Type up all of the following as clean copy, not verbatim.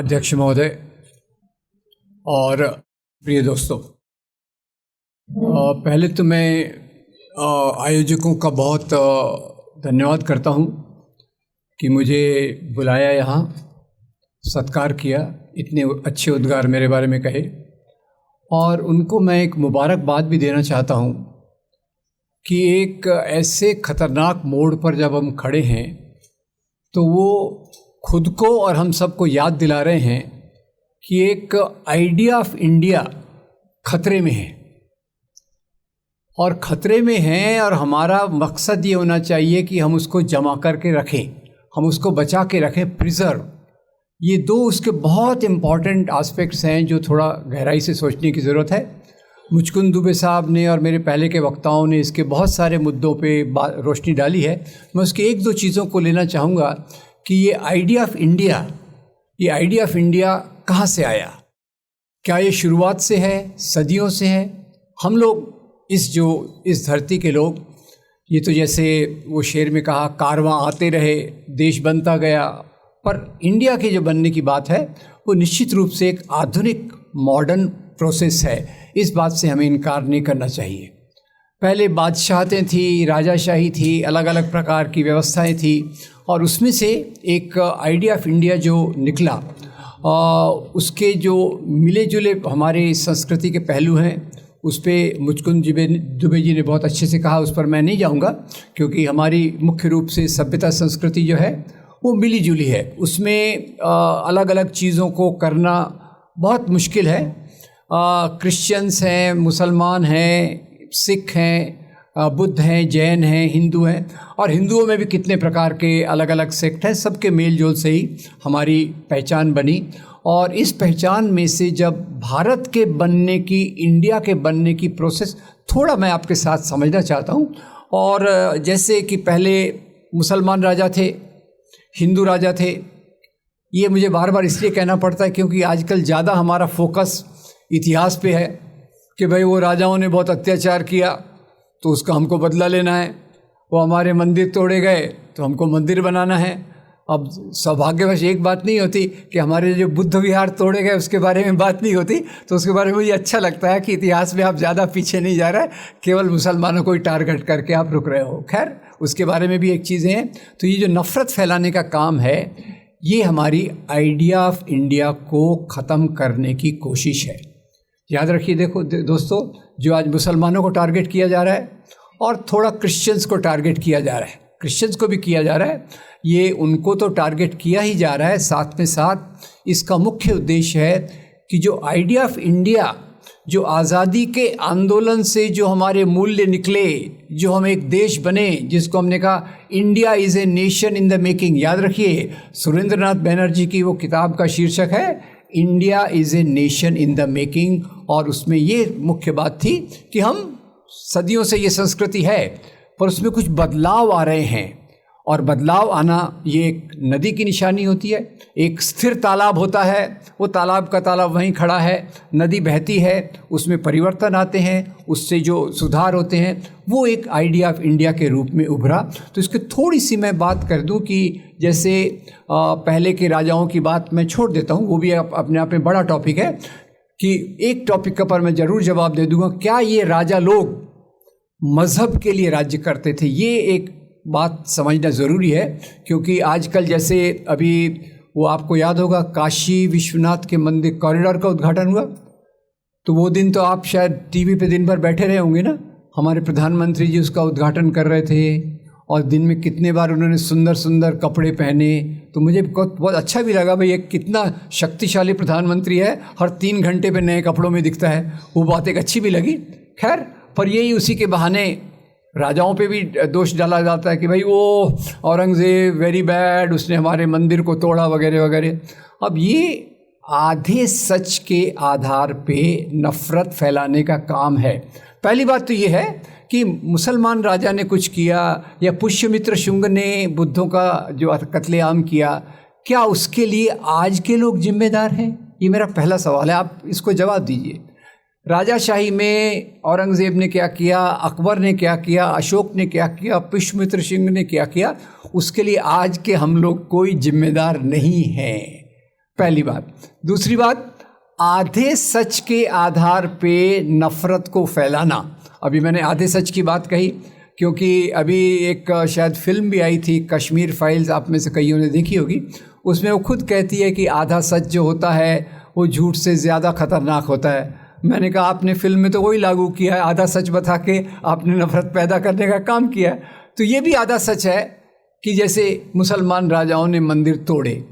अध्यक्ष महोदय और प्रिय दोस्तों, पहले तो मैं आयोजकों का बहुत धन्यवाद करता हूं कि मुझे बुलाया, यहाँ सत्कार किया, इतने अच्छे उद्गार मेरे बारे में कहे, और उनको मैं एक मुबारकबाद भी देना चाहता हूं कि एक ऐसे ख़तरनाक मोड़ पर जब हम खड़े हैं तो वो खुद को और हम सबको याद दिला रहे हैं कि एक आइडिया ऑफ इंडिया खतरे में है, और ख़तरे में है, और हमारा मकसद ये होना चाहिए कि हम उसको जमा करके रखें, हम उसको बचा के रखें, प्रिजर्व। ये दो उसके बहुत इम्पॉर्टेंट एस्पेक्ट्स हैं जो थोड़ा गहराई से सोचने की ज़रूरत है। मुचकुंद दुबे साहब ने और मेरे पहले के वक्ताओं ने इसके बहुत सारे मुद्दों पे रोशनी डाली है। मैं उसकी एक दो चीज़ों को लेना चाहूँगा कि ये आइडिया ऑफ इंडिया कहाँ से आया? क्या ये शुरुआत से है, सदियों से है? हम लोग इस धरती के लोग, ये तो जैसे वो शेर में कहा, कारवां आते रहे, देश बनता गया, पर इंडिया के जो बनने की बात है वो निश्चित रूप से एक आधुनिक मॉडर्न प्रोसेस है। इस बात से हमें इनकार नहीं करना चाहिए। पहले बादशाहतें थी, राजाशाही थी, अलग अलग प्रकार की व्यवस्थाएं थी, और उसमें से एक आइडिया ऑफ इंडिया जो निकला, उसके जो मिले जुले हमारे संस्कृति के पहलू हैं, उस पर मुचकुंद दुबे जी ने बहुत अच्छे से कहा, उस पर मैं नहीं जाऊंगा, क्योंकि हमारी मुख्य रूप से सभ्यता संस्कृति जो है वो मिली जुली है। उसमें अलग अलग चीज़ों को करना बहुत मुश्किल है। क्रिश्चियंस हैं, मुसलमान हैं, सिख हैं, बुद्ध हैं, जैन हैं, हिंदू हैं, और हिंदुओं में भी कितने प्रकार के अलग अलग सेक्ट हैं। सबके मेल जोल से ही हमारी पहचान बनी, और इस पहचान में से जब भारत के बनने की, इंडिया के बनने की प्रोसेस थोड़ा मैं आपके साथ समझना चाहता हूँ। और जैसे कि पहले मुसलमान राजा थे, हिंदू राजा थे, ये मुझे बार बार इसलिए कहना पड़ता है क्योंकि आजकल ज़्यादा हमारा फोकस इतिहास पे है कि भाई वो राजाओं ने बहुत अत्याचार किया तो उसका हमको बदला लेना है, वो हमारे मंदिर तोड़े गए तो हमको मंदिर बनाना है। अब सौभाग्यवश एक बात नहीं होती कि हमारे जो बुद्ध विहार तोड़े गए उसके बारे में बात नहीं होती, तो उसके बारे में मुझे अच्छा लगता है कि इतिहास में आप ज़्यादा पीछे नहीं जा रहा है, केवल मुसलमानों को ही टारगेट करके आप रुक रहे हो। खैर, उसके बारे में भी एक चीज़ें हैं। तो ये जो नफ़रत फैलाने का काम है, ये हमारी आइडिया ऑफ इंडिया को ख़त्म करने की कोशिश है। याद रखिए, देखो दोस्तों, जो आज मुसलमानों को टारगेट किया जा रहा है और थोड़ा क्रिश्चियंस को टारगेट किया जा रहा है, क्रिश्चियंस को भी किया जा रहा है, ये उनको तो टारगेट किया ही जा रहा है, साथ में साथ इसका मुख्य उद्देश्य है कि जो आइडिया ऑफ इंडिया, जो आज़ादी के आंदोलन से जो हमारे मूल्य निकले, जो हम एक देश बने, जिसको हमने कहा India is a nation in the making. याद रखिए, सुरेंद्रनाथ बैनर्जी की वो किताब का शीर्षक है India is a nation in the making, और उसमें ये मुख्य बात थी कि हम सदियों से ये संस्कृति है, पर उसमें कुछ बदलाव आ रहे हैं, और बदलाव आना ये एक नदी की निशानी होती है। एक स्थिर तालाब होता है, वो तालाब का तालाब वहीं खड़ा है, नदी बहती है, उसमें परिवर्तन आते हैं, उससे जो सुधार होते हैं, वो एक आइडिया ऑफ इंडिया के रूप में उभरा। तो इसकी थोड़ी सी मैं बात कर दूं कि जैसे पहले के राजाओं की बात मैं छोड़ देता हूं, वो भी अपने आप में बड़ा टॉपिक है, कि एक टॉपिक का पर मैं ज़रूर जवाब दे दूंगा, क्या ये राजा लोग मज़हब के लिए राज्य करते थे? ये एक बात समझना ज़रूरी है, क्योंकि आजकल जैसे अभी वो आपको याद होगा, काशी विश्वनाथ के मंदिर कॉरिडोर का उद्घाटन हुआ, तो वो दिन तो आप शायद टीवी पे दिन भर बैठे रहे होंगे ना। हमारे प्रधानमंत्री जी उसका उद्घाटन कर रहे थे, और दिन में कितने बार उन्होंने सुंदर सुंदर कपड़े पहने, तो मुझे बहुत अच्छा भी लगा, भाई ये कितना शक्तिशाली प्रधानमंत्री है, हर 3 घंटे पे नए कपड़ों में दिखता है, वो बात एक अच्छी भी लगी। खैर, पर यही उसी के बहाने राजाओं पे भी दोष डाला जाता है कि भाई वो औरंगज़ेब वेरी बैड, उसने हमारे मंदिर को तोड़ा वगैरह वगैरह। अब ये आधे सच के आधार पे नफ़रत फैलाने का काम है। पहली बात तो ये है कि मुसलमान राजा ने कुछ किया, या पुष्यमित्र शुंग ने बुद्धों का जो कत्लेआम किया, क्या उसके लिए आज के लोग जिम्मेदार हैं? ये मेरा पहला सवाल है, आप इसको जवाब दीजिए। राजाशाही में औरंगज़ेब ने क्या किया, अकबर ने क्या किया, अशोक ने क्या किया, पुष्यमित्र सिंह ने क्या किया, उसके लिए आज के हम लोग कोई जिम्मेदार नहीं हैं। पहली बात। दूसरी बात, आधे सच के आधार पे नफ़रत को फैलाना। अभी मैंने आधे सच की बात कही क्योंकि अभी एक शायद फिल्म भी आई थी कश्मीर फाइल्स, आप में से कईयों ने देखी होगी। उसमें वो खुद कहती है कि आधा सच जो होता है वो झूठ से ज़्यादा खतरनाक होता है। मैंने कहा आपने फिल्म में तो वही लागू किया है, आधा सच बता के आपने नफ़रत पैदा करने का काम किया है। तो ये भी आधा सच है कि जैसे मुसलमान राजाओं ने मंदिर तोड़े,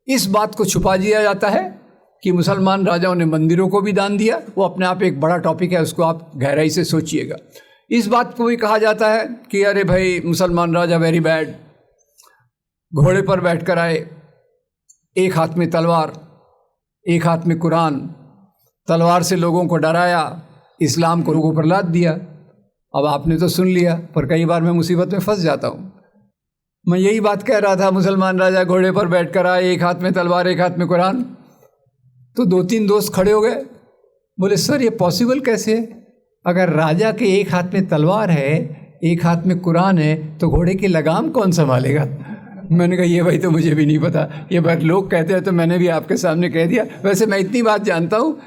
इस बात को छुपा दिया जाता है कि मुसलमान राजाओं ने मंदिरों को भी दान दिया। वो अपने आप एक बड़ा टॉपिक है, उसको आप गहराई से सोचिएगा। इस बात को भी कहा जाता है कि अरे भाई मुसलमान राजा वेरी बैड, घोड़े पर बैठकर आए, एक हाथ में तलवार एक हाथ में कुरान, तलवार से लोगों को डराया, इस्लाम को लोगों पर लाद दिया। अब आपने तो सुन लिया, पर कई बार मैं मुसीबत में फंस जाता हूँ। मैं यही बात कह रहा था, मुसलमान राजा घोड़े पर बैठकर आए, एक हाथ में तलवार एक हाथ में कुरान। तो 2-3 दोस्त खड़े हो गए, बोले सर ये पॉसिबल कैसे है? अगर राजा के एक हाथ में तलवार है, एक हाथ में कुरान है, तो घोड़े की लगाम कौन संभालेगा? मैंने कहा ये भाई तो मुझे भी नहीं पता, ये बात लोग कहते हैं तो मैंने भी आपके सामने कह दिया। वैसे मैं इतनी बात जानता हूँ,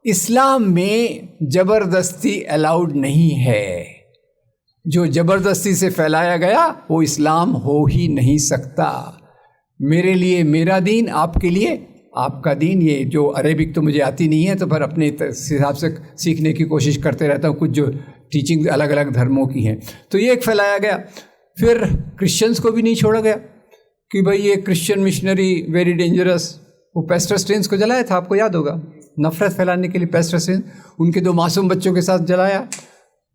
इस्लाम में ज़बरदस्ती अलाउड नहीं है। जो ज़बरदस्ती से फैलाया गया वो इस्लाम हो ही नहीं सकता। मेरे लिए मेरा दीन, आपके लिए आपका दीन। ये जो अरेबिक तो मुझे आती नहीं है, तो पर अपने हिसाब से सीखने की कोशिश करते रहता हूँ, कुछ जो टीचिंग अलग अलग धर्मों की हैं। तो ये एक फैलाया गया। फिर क्रिश्चियंस को भी नहीं छोड़ा गया कि भाई ये क्रिश्चियन मिशनरी वेरी डेंजरस। वो पेस्टर स्टेन्स को जलाया था, आपको याद होगा, नफ़रत फैलाने के लिए पेस्टर स्टेन्स, उनके 2 मासूम बच्चों के साथ जलाया।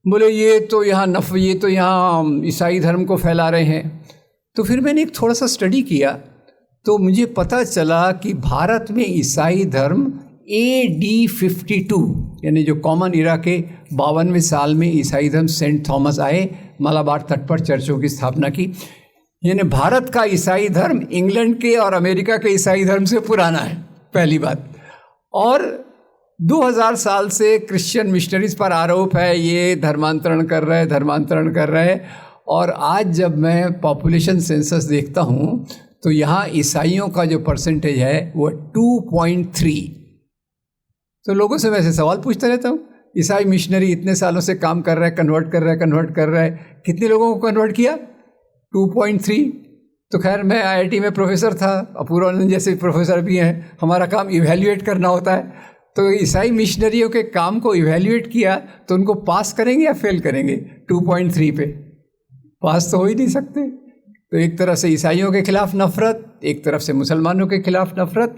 बोले ये तो यहाँ ईसाई धर्म को फैला रहे हैं। तो फिर मैंने एक थोड़ा सा स्टडी किया तो मुझे पता चला कि भारत में ईसाई धर्म AD 52 यानी जो कॉमन इरा के 52वें साल में ईसाई धर्म सेंट थॉमस आए, मालाबार तट पर चर्चों की स्थापना की। यानी भारत का ईसाई धर्म इंग्लैंड के और अमेरिका के ईसाई धर्म से पुराना है, पहली बात। और 2000 साल से क्रिश्चियन मिशनरीज पर आरोप है ये धर्मांतरण कर रहे। और आज जब मैं पॉपुलेशन सेंसस देखता हूँ तो यहाँ ईसाइयों का जो परसेंटेज है वो 2.3। तो लोगों से मैं ऐसे सवाल पूछता रहता हूँ, ईसाई मिशनरी इतने सालों से काम कर रहा है, कन्वर्ट कर रहा है, कितने लोगों को कन्वर्ट किया? 2.3। तो खैर मैं IIT में प्रोफेसर था, अपूर्वानंद जैसे प्रोफेसर भी हैं, हमारा काम इवैल्यूएट करना होता है। तो ईसाई मिशनरियों के काम को इवैल्यूएट किया तो उनको पास करेंगे या फेल करेंगे? 2.3 पे पास तो हो ही नहीं सकते। तो एक तरफ से ईसाइयों के खिलाफ नफ़रत, एक तरफ से मुसलमानों के खिलाफ नफ़रत,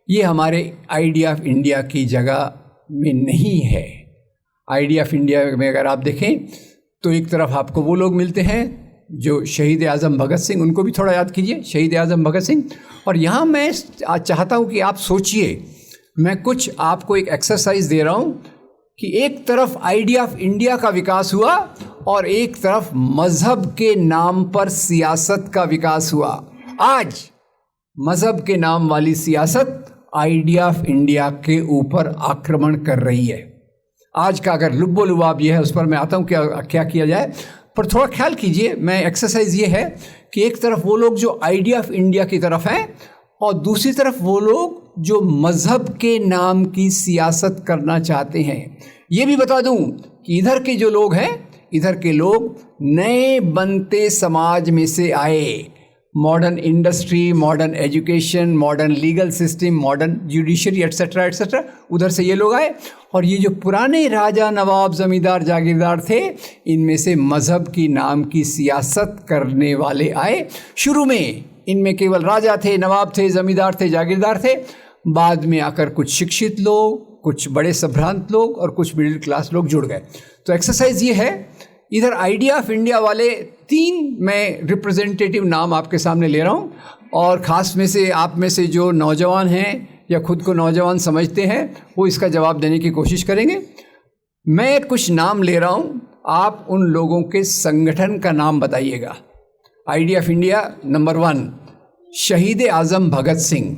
ये हमारे आइडिया ऑफ इंडिया की जगह में नहीं है। आइडिया ऑफ इंडिया में अगर आप देखें तो एक तरफ आपको वो लोग मिलते हैं जो शहीद आज़म भगत सिंह, उनको भी थोड़ा याद कीजिए, शहीद आज़म भगत सिंह। और यहाँ मैं चाहता हूँ कि आप सोचिए, मैं कुछ आपको एक एक्सरसाइज दे रहा हूँ कि एक तरफ आइडिया ऑफ इंडिया का विकास हुआ और एक तरफ मज़हब के नाम पर सियासत का विकास हुआ। आज मज़हब के नाम वाली सियासत आइडिया ऑफ इंडिया के ऊपर आक्रमण कर रही है। आज का अगर लुब्बो लुबाब ये है, उस पर मैं आता हूँ क्या किया जाए, पर थोड़ा ख्याल कीजिए। मैं एक्सरसाइज ये है कि एक तरफ वो लोग जो आइडिया ऑफ इंडिया की तरफ हैं और दूसरी तरफ वो लोग जो मज़हब के नाम की सियासत करना चाहते हैं। ये भी बता दूं कि इधर के जो लोग हैं, इधर के लोग नए बनते समाज में से आए, modern industry, modern education, modern legal system, modern judiciary etcetera etcetera, उधर से ये लोग आए। और ये जो पुराने राजा नवाब ज़मींदार जागीरदार थे, इनमें से मज़हब की नाम की सियासत करने वाले आए। शुरू में इनमें केवल राजा थे, नवाब थे, ज़मींदार थे, जागीरदार थे। बाद में आकर कुछ शिक्षित लोग, कुछ बड़े संभ्रांत लोग और कुछ मिडिल क्लास लोग जुड़ गए। तो एक्सरसाइज ये है, इधर आइडिया ऑफ इंडिया वाले 3 मैं रिप्रेजेंटेटिव नाम आपके सामने ले रहा हूँ, और ख़ास में से आप में से जो नौजवान हैं या खुद को नौजवान समझते हैं वो इसका जवाब देने की कोशिश करेंगे। मैं कुछ नाम ले रहा हूँ, आप उन लोगों के संगठन का नाम बताइएगा। आइडिया ऑफ इंडिया नंबर 1 शहीद आज़म भगत सिंह।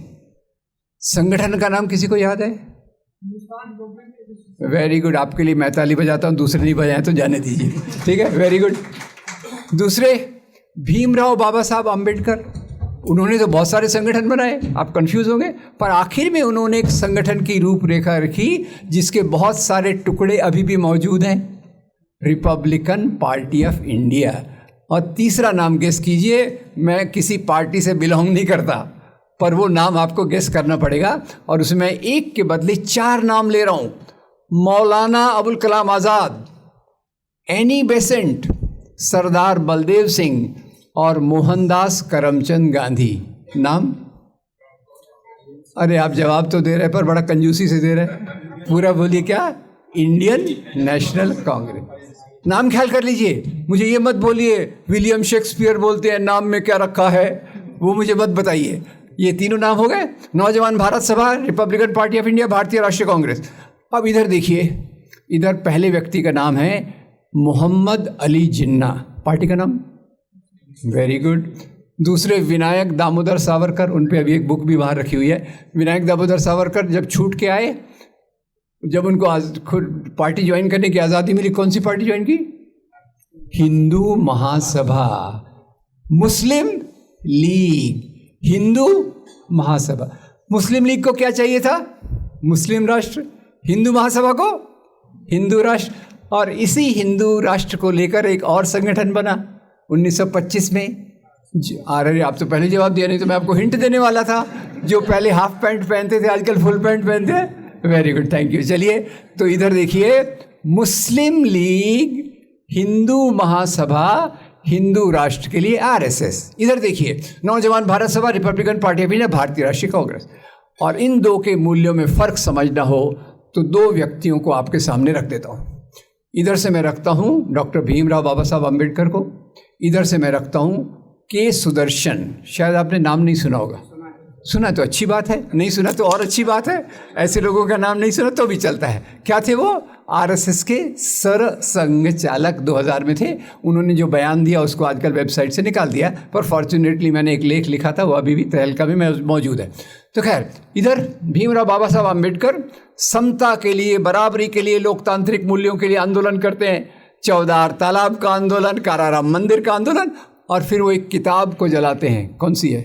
संगठन का नाम किसी को याद है? वेरी गुड, आपके लिए मैं ताली बजाता हूँ, दूसरे नहीं बजाएं तो जाने दीजिए, ठीक है, वेरी गुड। दूसरे भीमराव बाबा साहब अम्बेडकर, उन्होंने तो बहुत सारे संगठन बनाए, आप कंफ्यूज होंगे, पर आखिर में उन्होंने एक संगठन की रूपरेखा रखी जिसके बहुत सारे टुकड़े अभी भी मौजूद हैं, रिपब्लिकन पार्टी ऑफ इंडिया। और तीसरा नाम गेस कीजिए, मैं किसी पार्टी से बिलोंग नहीं करता, पर वो नाम आपको गेस करना पड़ेगा, और उसमें एक के बदले 4 नाम ले रहा हूं। मौलाना अबुल कलाम आज़ाद, एनी बेसेंट, सरदार बलदेव सिंह और मोहनदास करमचंद गांधी। नाम? अरे आप जवाब तो दे रहे पर बड़ा कंजूसी से दे रहे, पूरा बोलिए। क्या? Indian national Congress. नाम ख्याल कर लीजिए, मुझे ये मत बोलिए विलियम शेक्सपियर बोलते हैं नाम में क्या रखा है, वो मुझे मत बताइए। ये तीनों नाम हो गए, नौजवान भारत सभा, रिपब्लिकन पार्टी ऑफ इंडिया, भारतीय राष्ट्रीय कांग्रेस। अब इधर देखिए, इधर पहले व्यक्ति का नाम है मोहम्मद अली जिन्ना, पार्टी का नाम, वेरी गुड। दूसरे विनायक दामोदर सावरकर, उन पे अभी एक बुक भी बाहर रखी हुई है। विनायक दामोदर सावरकर जब छूट के आए, जब उनको खुद पार्टी ज्वाइन करने की आज़ादी मिली, कौन सी पार्टी ज्वाइन की? हिंदू महासभा, मुस्लिम लीग, हिंदू महासभा। मुस्लिम लीग को क्या चाहिए था? मुस्लिम राष्ट्र। हिंदू महासभा को हिंदू राष्ट्र। और इसी हिंदू राष्ट्र को लेकर एक और संगठन बना 1925 में। अरे आप तो पहले जवाब दिया, नहीं तो मैं आपको हिंट देने वाला था। जो पहले हाफ पैंट पहनते थे आजकल फुल पैंट पहनते हैं। Very good, thank you. चलिए तो इधर देखिए, मुस्लिम लीग, हिंदू महासभा, हिंदू राष्ट्र के लिए आरएसएस। इधर देखिए, नौजवान भारत सभा, रिपब्लिकन पार्टी ऑफ इंडिया, भारतीय राष्ट्रीय कांग्रेस। और इन दो के मूल्यों में फर्क समझना हो तो 2 व्यक्तियों को आपके सामने रख देता हूं। इधर से मैं रखता हूं डॉक्टर भीमराव बाबा साहब अम्बेडकर को, इधर से मैं रखता हूं के सुदर्शन। शायद आपने नाम नहीं सुना होगा, सुना तो अच्छी बात है, नहीं सुना तो और अच्छी बात है। ऐसे लोगों का नाम नहीं सुना तो भी चलता है। क्या थे वो? आरएसएस के सरसंघ चालक 2000 में थे। उन्होंने जो बयान दिया उसको आजकल वेबसाइट से निकाल दिया, पर फॉर्चुनेटली मैंने एक लेख लिखा था, वो अभी भी तहलका में मौजूद है। तो खैर, इधर भीमराव बाबा साहब अम्बेडकर समता के लिए, बराबरी के लिए, लोकतांत्रिक मूल्यों के लिए आंदोलन करते हैं। 14 तालाब का आंदोलन, काराराम मंदिर का आंदोलन, और फिर वो एक किताब को जलाते हैं। कौन सी है?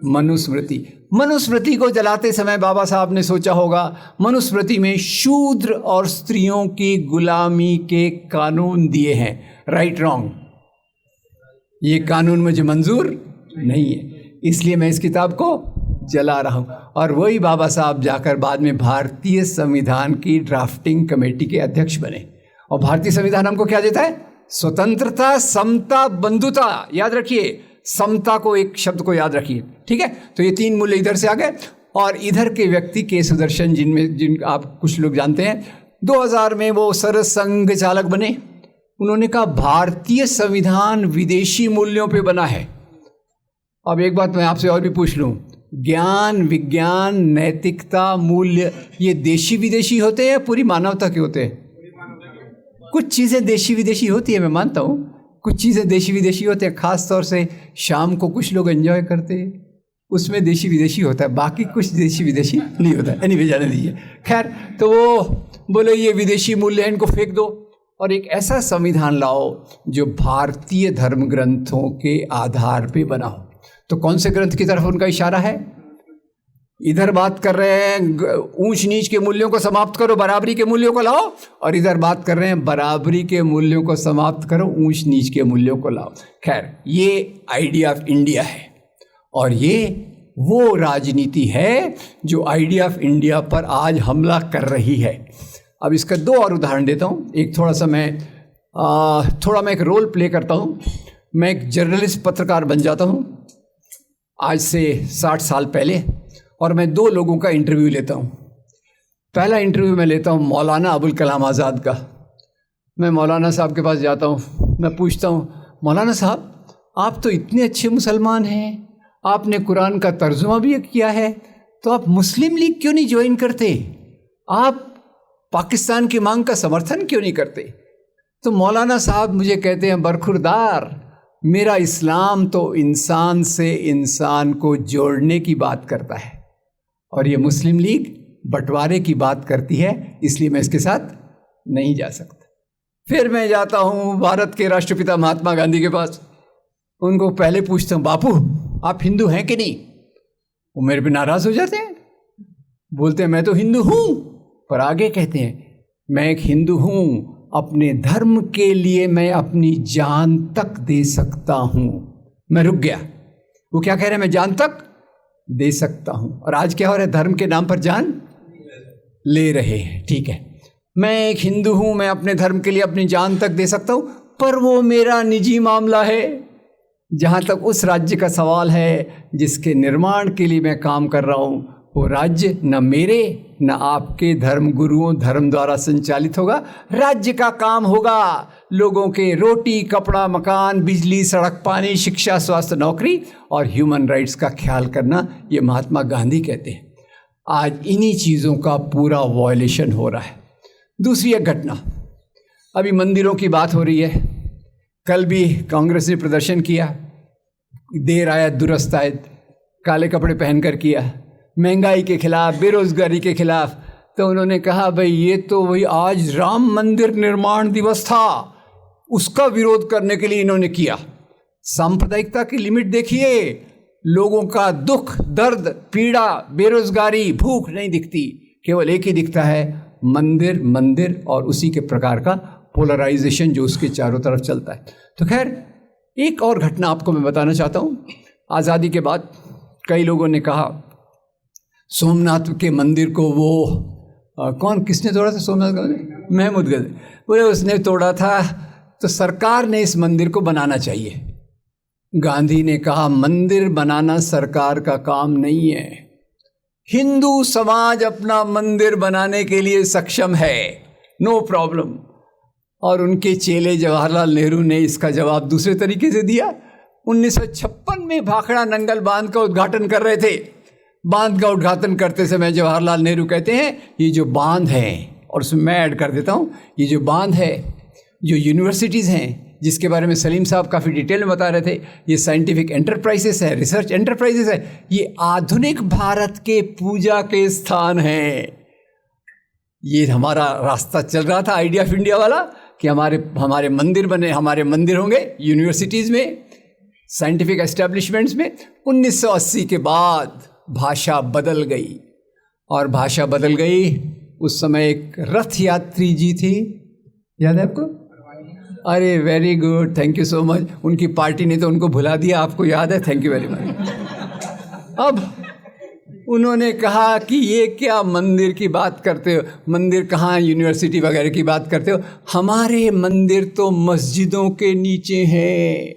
मनुस्मृति। मनुस्मृति को जलाते समय बाबा साहब ने सोचा होगा, मनुस्मृति में शूद्र और स्त्रियों की गुलामी के कानून दिए हैं, राइट रॉन्ग, ये कानून मुझे मंजूर नहीं है, इसलिए मैं इस किताब को जला रहा हूं। और वही बाबा साहब जाकर बाद में भारतीय संविधान की ड्राफ्टिंग कमेटी के अध्यक्ष बने। और भारतीय संविधान हमको क्या देता है? स्वतंत्रता, समता, बंधुता। याद रखिए, समता को, एक शब्द को याद रखिए, ठीक है। तो ये 3 मूल्य इधर से आ गए। और इधर के व्यक्ति के सुदर्शन, जिन आप कुछ लोग जानते हैं, 2000 में वो सरसंघ चालक बने। उन्होंने कहा भारतीय संविधान विदेशी मूल्यों पे बना है। अब एक बात मैं आपसे और भी पूछ लूं, ज्ञान, विज्ञान, नैतिकता, मूल्य, ये देशी विदेशी होते हैं या पूरी मानवता के होते हैं? कुछ चीज़ें देशी विदेशी होती है, मैं मानता हूँ, कुछ चीज़ें देशी विदेशी होते हैं। ख़ास तौर से शाम को कुछ लोग एंजॉय करते हैं, उसमें देशी विदेशी होता है, बाकी कुछ देशी विदेशी नहीं होता। एनीवे, जाने दीजिए। खैर, तो वो बोले ये विदेशी मूल्य है, इनको फेंक दो और एक ऐसा संविधान लाओ जो भारतीय धर्म ग्रंथों के आधार पे बना हो। तो कौन से ग्रंथ की तरफ उनका इशारा है? इधर बात कर रहे हैं ऊंच नीच के मूल्यों को समाप्त करो, बराबरी के मूल्यों को लाओ, और इधर बात कर रहे हैं बराबरी के मूल्यों को समाप्त करो, ऊंच नीच के मूल्यों को लाओ। खैर, ये आइडिया ऑफ इंडिया है, और ये वो राजनीति है जो आइडिया ऑफ इंडिया पर आज हमला कर रही है। अब इसका 2 और उदाहरण देता हूँ। एक थोड़ा मैं एक रोल प्ले करता हूँ। मैं एक जर्नलिस्ट, पत्रकार बन जाता हूँ आज से 60 साल पहले, और मैं 2 लोगों का इंटरव्यू लेता हूँ। पहला इंटरव्यू मैं लेता हूँ मौलाना अबुल कलाम आज़ाद का। मैं मौलाना साहब के पास जाता हूँ, मैं पूछता हूँ, मौलाना साहब आप तो इतने अच्छे मुसलमान हैं, आपने कुरान का तर्जुमा भी किया है, तो आप मुस्लिम लीग क्यों नहीं ज्वाइन करते? आप पाकिस्तान की मांग का समर्थन क्यों नहीं करते? तो मौलाना साहब मुझे कहते हैं, बरखुरदार, मेरा इस्लाम तो इंसान से इंसान को जोड़ने की बात करता है, और ये मुस्लिम लीग बंटवारे की बात करती है, इसलिए मैं इसके साथ नहीं जा सकता। फिर मैं जाता हूँ भारत के राष्ट्रपिता महात्मा गांधी के पास। उनको पहले पूछता हूँ, बापू आप हिंदू हैं कि नहीं? वो मेरे पे नाराज हो जाते हैं, बोलते हैं मैं तो हिंदू हूं, पर आगे कहते हैं मैं एक हिंदू हूं, अपने धर्म के लिए मैं अपनी जान तक दे सकता हूं। मैं रुक गया। वो क्या कह रहे हैं? मैं जान तक दे सकता हूं। और आज क्या हो रहा है? धर्म के नाम पर जान ले रहे हैं। ठीक है, मैं एक हिंदू हूं, मैं अपने धर्म के लिए अपनी जान तक दे सकता हूं, पर वो मेरा निजी मामला है। जहां तक उस राज्य का सवाल है जिसके निर्माण के लिए मैं काम कर रहा हूं, वो राज्य न मेरे न आपके धर्म गुरुओं धर्म द्वारा संचालित होगा। राज्य का काम होगा लोगों के रोटी कपड़ा मकान बिजली सड़क पानी शिक्षा स्वास्थ्य नौकरी और ह्यूमन राइट्स का ख्याल करना। ये महात्मा गांधी कहते हैं। आज इन्हीं चीज़ों का पूरा वायलेशन हो रहा है। दूसरी एक घटना, अभी मंदिरों की बात हो रही है। कल भी कांग्रेस ने प्रदर्शन किया, देर आया दुरुस्त आयत, काले कपड़े पहनकर किया, महंगाई के खिलाफ बेरोजगारी के खिलाफ। तो उन्होंने कहा भाई ये तो वही आज राम मंदिर निर्माण दिवस था, उसका विरोध करने के लिए इन्होंने किया। सांप्रदायिकता की लिमिट देखिए। लोगों का दुख दर्द पीड़ा बेरोजगारी भूख नहीं दिखती, केवल एक ही दिखता है, मंदिर मंदिर और उसी के प्रकार का पोलराइजेशन जो उसके चारों तरफ चलता है। तो खैर एक और घटना आपको मैं बताना चाहता हूँ। आज़ादी के बाद कई लोगों ने कहा सोमनाथ के मंदिर को वो किसने तोड़ा था? सोमनाथ का महमूद गजनवी, बोले उसने तोड़ा था तो सरकार ने इस मंदिर को बनाना चाहिए। गांधी ने कहा मंदिर बनाना सरकार का काम नहीं है, हिंदू समाज अपना मंदिर बनाने के लिए सक्षम है, नो प्रॉब्लम। और उनके चेले जवाहरलाल नेहरू ने इसका जवाब दूसरे तरीके से दिया। 1956 में भाखड़ा नंगल बांध का उद्घाटन कर रहे थे। बांध का उद्घाटन करते समय जवाहरलाल नेहरू कहते हैं ये जो बांध है, और उसमें मैं ऐड कर देता हूँ, ये जो बांध है, जो यूनिवर्सिटीज़ हैं जिसके बारे में सलीम साहब काफ़ी डिटेल में बता रहे थे, ये साइंटिफिक एंटरप्राइजेस है, रिसर्च एंटरप्राइजेस है, ये आधुनिक भारत के पूजा के स्थान हैं। ये हमारा रास्ता चल रहा था आइडिया ऑफ इंडिया वाला कि हमारे मंदिर बने, हमारे मंदिर होंगे यूनिवर्सिटीज़ में साइंटिफिक एस्टेब्लिशमेंट्स में। 1980 के बाद भाषा बदल गई, और भाषा बदल गई। उस समय एक रथ यात्री जी थे, याद है आपको? अरे very good, thank you so much. उनकी पार्टी ने तो उनको भुला दिया, आपको याद है, थैंक यू वेरी मच। अब उन्होंने कहा कि ये क्या मंदिर की बात करते हो, मंदिर कहाँ, यूनिवर्सिटी वगैरह की बात करते हो, हमारे मंदिर तो मस्जिदों के नीचे हैं।